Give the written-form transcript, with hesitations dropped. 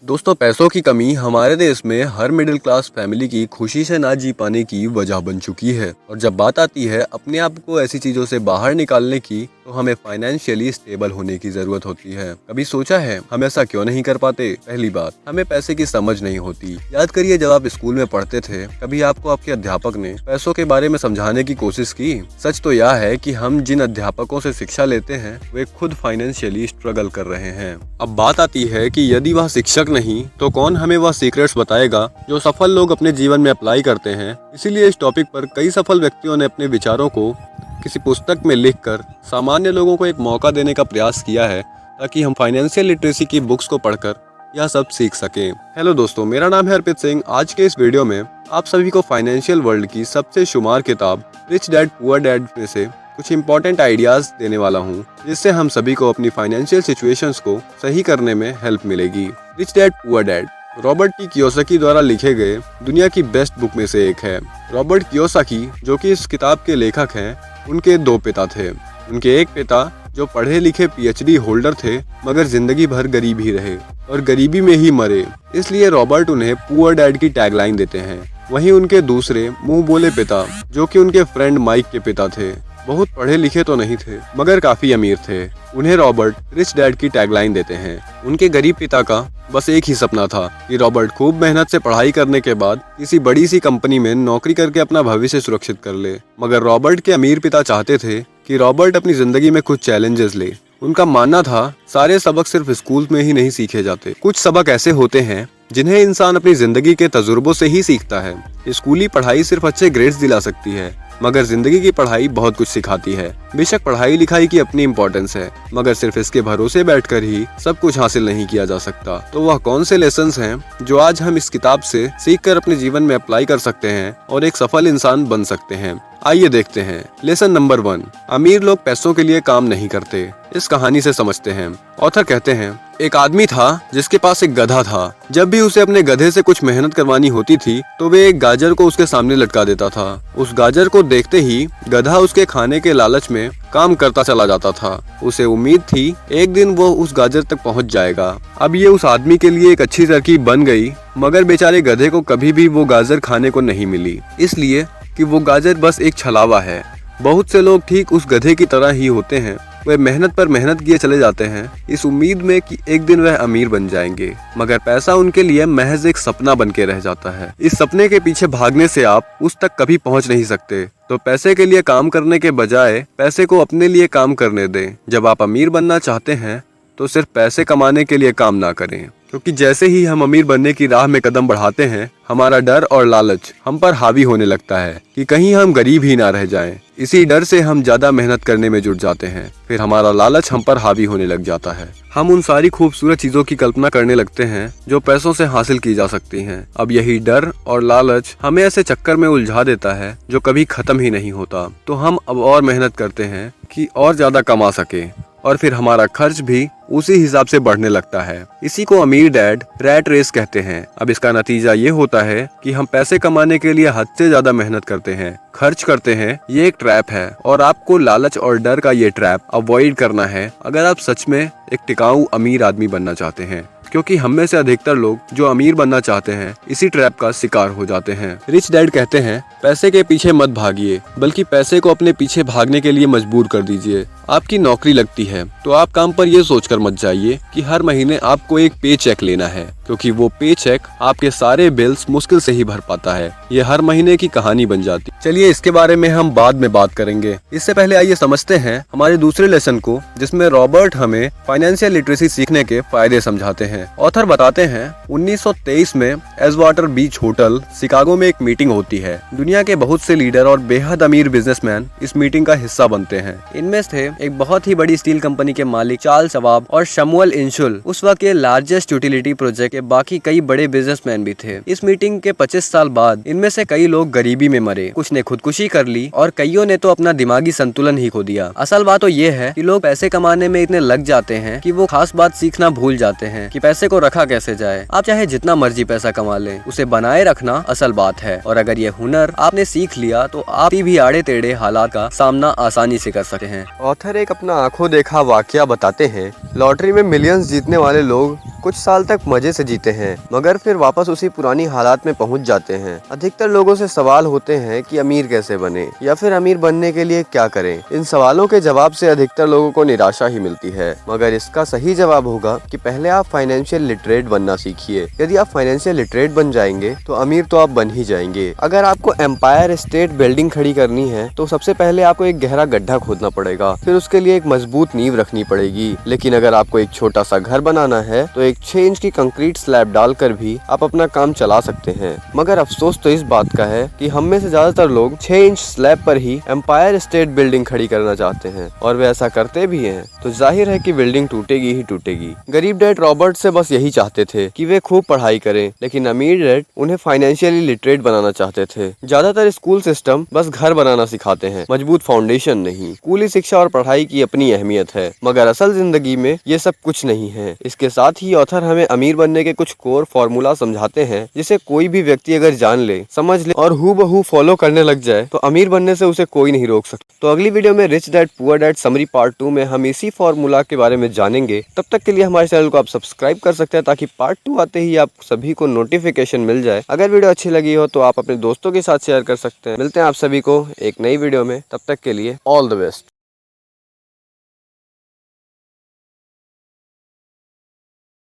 दोस्तों, पैसों की कमी हमारे देश में हर मिडिल क्लास फैमिली की खुशी से ना जी पाने की वजह बन चुकी है। और जब बात आती है अपने आप को ऐसी चीजों से बाहर निकालने की, तो हमें फाइनेंशियली स्टेबल होने की जरूरत होती है। कभी सोचा है हम ऐसा क्यों नहीं कर पाते? पहली बात, हमें पैसे की समझ नहीं होती। याद करिए, जब आप स्कूल में पढ़ते थे, कभी आपको आपके अध्यापक ने पैसों के बारे में समझाने की कोशिश की? सच तो यह है कि हम जिन अध्यापकों से शिक्षा लेते हैं वे खुद फाइनेंशियली स्ट्रगल कर रहे हैं। अब बात आती है कि यदि वह शिक्षक नहीं तो कौन हमें वह सीक्रेट्स बताएगा जो सफल लोग अपने जीवन में अप्लाई करते हैं। इसीलिए इस टॉपिक पर कई सफल व्यक्तियों ने अपने विचारों को किसी पुस्तक में लिखकर सामान्य लोगों को एक मौका देने का प्रयास किया है, ताकि हम फाइनेंशियल लिटरेसी की बुक्स को पढ़कर यह सब सीख सकें। हेलो दोस्तों, मेरा नाम है अर्पित सिंह। आज के इस वीडियो में आप सभी को फाइनेंशियल वर्ल्ड की सबसे शुमार किताब रिच डैड पुअर डैड में से कुछ इंपॉर्टेंट आइडियाज देने वाला हूँ, जिससे हम सभी को अपनी फाइनेंशियल सिचुएशंस को सही करने में हेल्प मिलेगी। Rich dad poor dad Robert T Kiyosaki द्वारा लिखे गए दुनिया की बेस्ट बुक में से एक है। रॉबर्ट कियोसाकी, जो कि इस किताब के लेखक हैं, उनके दो पिता थे। उनके एक पिता जो पढ़े लिखे पीएचडी होल्डर थे, मगर जिंदगी भर गरीब ही रहे और गरीबी में ही मरे। इसलिए रॉबर्ट उन्हें पुअर डैड की टैगलाइन देते हैं। वहीं उनके दूसरे मुंह बोले पिता, जो कि उनके फ्रेंड माइक के पिता थे, बहुत पढ़े लिखे तो नहीं थे मगर काफी अमीर थे। उन्हें रॉबर्ट रिच डैड की टैगलाइन देते हैं। उनके गरीब पिता का बस एक ही सपना था कि रॉबर्ट खूब मेहनत से पढ़ाई करने के बाद किसी बड़ी सी कंपनी में नौकरी करके अपना भविष्य सुरक्षित कर ले। मगर रॉबर्ट के अमीर पिता चाहते थे कि रॉबर्ट अपनी जिंदगी में कुछ चैलेंजेस ले। उनका मानना था सारे सबक सिर्फ स्कूल में ही नहीं सीखे जाते, कुछ सबक ऐसे होते हैं जिन्हें इंसान अपनी जिंदगी के तजुर्बों से ही सीखता है। स्कूली पढ़ाई सिर्फ अच्छे ग्रेड्स दिला सकती है, मगर जिंदगी की पढ़ाई बहुत कुछ सिखाती है। बेशक पढ़ाई लिखाई की अपनी इम्पोर्टेंस है, मगर सिर्फ इसके भरोसे बैठकर ही सब कुछ हासिल नहीं किया जा सकता। तो वह कौन से लेसन्स हैं जो आज हम इस किताब से सीखकर अपने जीवन में अप्लाई कर सकते हैं और एक सफल इंसान बन सकते हैं? आइए देखते हैं। लेसन नंबर 1, अमीर लोग पैसों के लिए काम नहीं करते। इस कहानी से समझते हैं। ऑथर कहते हैं, एक आदमी था जिसके पास एक गधा था। जब भी उसे अपने गधे से कुछ मेहनत करवानी होती थी तो वे एक गाजर को उसके सामने लटका देता था। उस गाजर को देखते ही गधा उसके खाने के लालच में काम करता चला जाता था। उसे उम्मीद थी एक दिन वो उस गाजर तक पहुंच जाएगा। अब ये उस आदमी के लिए एक अच्छी तरकीब बन गई, मगर बेचारे गधे को कभी भी वो गाजर खाने को नहीं मिली, इसलिए कि वो गाजर बस एक छलावा है। बहुत से लोग ठीक उस गधे की तरह ही होते हैं। वे मेहनत पर मेहनत किए चले जाते हैं इस उम्मीद में कि एक दिन वह अमीर बन जाएंगे, मगर पैसा उनके लिए महज एक सपना बन के रह जाता है। इस सपने के पीछे भागने से आप उस तक कभी पहुंच नहीं सकते। तो पैसे के लिए काम करने के बजाय पैसे को अपने लिए काम करने दें। जब आप अमीर बनना चाहते हैं तो सिर्फ पैसे कमाने के लिए काम ना करें, क्योंकि जैसे ही हम अमीर बनने की राह में कदम बढ़ाते हैं, हमारा डर और लालच हम पर हावी होने लगता है कि कहीं हम गरीब ही ना रह जाएं। इसी डर से हम ज्यादा मेहनत करने में जुट जाते हैं। फिर हमारा लालच हम पर हावी होने लग जाता है। हम उन सारी खूबसूरत चीजों की कल्पना करने लगते हैं जो पैसों से हासिल की जा सकती हैं। अब यही डर और लालच हमें ऐसे चक्कर में उलझा देता है जो कभी खत्म ही नहीं होता। तो हम अब और मेहनत करते हैं कि और ज्यादा कमा सके, और फिर हमारा खर्च भी उसी हिसाब से बढ़ने लगता है। इसी को अमीर डैड रैट रेस कहते हैं। अब इसका नतीजा ये होता है कि हम पैसे कमाने के लिए हद से ज्यादा मेहनत करते हैं, खर्च करते हैं। ये एक ट्रैप है और आपको लालच और डर का ये ट्रैप अवॉइड करना है अगर आप सच में एक टिकाऊ अमीर आदमी बनना चाहते हैं, क्योंकि हम में से अधिकतर लोग जो अमीर बनना चाहते हैं इसी ट्रैप का शिकार हो जाते हैं। रिच डैड कहते हैं, पैसे के पीछे मत भागिए, बल्कि पैसे को अपने पीछे भागने के लिए मजबूर कर दीजिए। आपकी नौकरी लगती है तो आप काम पर यह सोचकर मत जाइए कि हर महीने आपको एक पे चेक लेना है, क्योंकि वो पे चेक आपके सारे बिल्स मुश्किल से ही भर पाता है। ये हर महीने की कहानी बन जाती। चलिए इसके बारे में हम बाद में बात करेंगे। इससे पहले आइए समझते हैं हमारे दूसरे लेसन को, जिसमें रॉबर्ट हमें फाइनेंशियल लिटरेसी सीखने के फायदे समझाते हैं। ऑथर बताते हैं, 1923 में एजवाटर बीच होटल शिकागो में एक मीटिंग होती है। दुनिया के बहुत से लीडर और बेहद अमीर बिजनेसमैन इस मीटिंग का हिस्सा बनते हैं। इनमें से एक बहुत ही बड़ी स्टील कंपनी के मालिक चार्ल्स शवाब और शमुएल इंशुल उस वक्त के लार्जेस्ट यूटिलिटी प्रोजेक्ट के बाकी कई बड़े बिजनेसमैन भी थे। इस मीटिंग के 25 साल बाद इनमें से कई लोग गरीबी में मरे, कुछ ने खुदकुशी कर ली और कईयों ने तो अपना दिमागी संतुलन ही खो दिया। असल बात तो ये है कि लोग पैसे कमाने में इतने लग जाते हैं कि वो खास बात सीखना भूल जाते हैं कि पैसे को रखा कैसे जाए। आप चाहे जितना मर्जी पैसा कमा लें, उसे बनाए रखना असल बात है। और अगर ये हुनर आपने सीख लिया तो आप भी आड़े टेढ़े हालात का सामना आसानी से कर सकते हैं। ऑथर एक अपना आंखों देखा वाकया बताते हैं। लॉटरी में मिलियंस जीतने वाले लोग कुछ साल तक मजे से जीते हैं, मगर फिर वापस उसी पुरानी हालात में पहुंच जाते हैं। अधिकतर लोगों से सवाल होते हैं कि अमीर कैसे बने या फिर अमीर बनने के लिए क्या करें। इन सवालों के जवाब से अधिकतर लोगों को निराशा ही मिलती है, मगर इसका सही जवाब होगा कि पहले आप फाइनेंशियल लिटरेट बनना सीखिए। यदि आप फाइनेंशियल लिटरेट बन जाएंगे तो अमीर तो आप बन ही जाएंगे। अगर आपको एम्पायर स्टेट बिल्डिंग खड़ी करनी है तो सबसे पहले आपको एक गहरा गड्ढा खोदना पड़ेगा, फिर उसके लिए एक मजबूत नींव रखनी पड़ेगी। लेकिन अगर आपको एक छोटा सा घर बनाना है तो एक 6 इंच की कंक्रीट स्लैब डालकर भी आप अपना काम चला सकते हैं। मगर अफसोस तो इस बात का है कि हम में से ज्यादातर लोग 6 इंच स्लैब पर ही एम्पायर स्टेट बिल्डिंग खड़ी करना चाहते हैं, और वे ऐसा करते भी हैं तो जाहिर है कि बिल्डिंग टूटेगी ही टूटेगी। गरीब डैड रॉबर्ट से बस यही चाहते थे कि वे खूब पढ़ाई करें, लेकिन अमीर डैड उन्हें फाइनेंशियली लिटरेट बनाना चाहते थे। ज्यादातर स्कूल सिस्टम बस घर बनाना सिखाते हैं, मजबूत फाउंडेशन नहीं। स्कूली शिक्षा और पढ़ाई की अपनी अहमियत है, मगर असल जिंदगी में ये सब कुछ नहीं है। इसके साथ ही ऑथर हमें अमीर बनने के कुछ कोर फॉर्मूला समझाते हैं, जिसे कोई भी व्यक्ति अगर जान ले, समझ ले और हूबहू फॉलो करने लग जाए तो अमीर बनने से उसे कोई नहीं रोक सकता। तो अगली वीडियो में rich dad poor dad summary part 2 में हम इसी फॉर्मूला के बारे में जानेंगे। तब तक के लिए हमारे चैनल को आप सब्सक्राइब कर सकते हैं ताकि पार्ट 2 आते ही आप सभी को नोटिफिकेशन मिल जाए। अगर वीडियो अच्छी लगी हो तो आप अपने दोस्तों के साथ शेयर कर सकते हैं। मिलते हैं आप सभी को एक नई वीडियो में, तब तक के लिए ऑल द बेस्ट।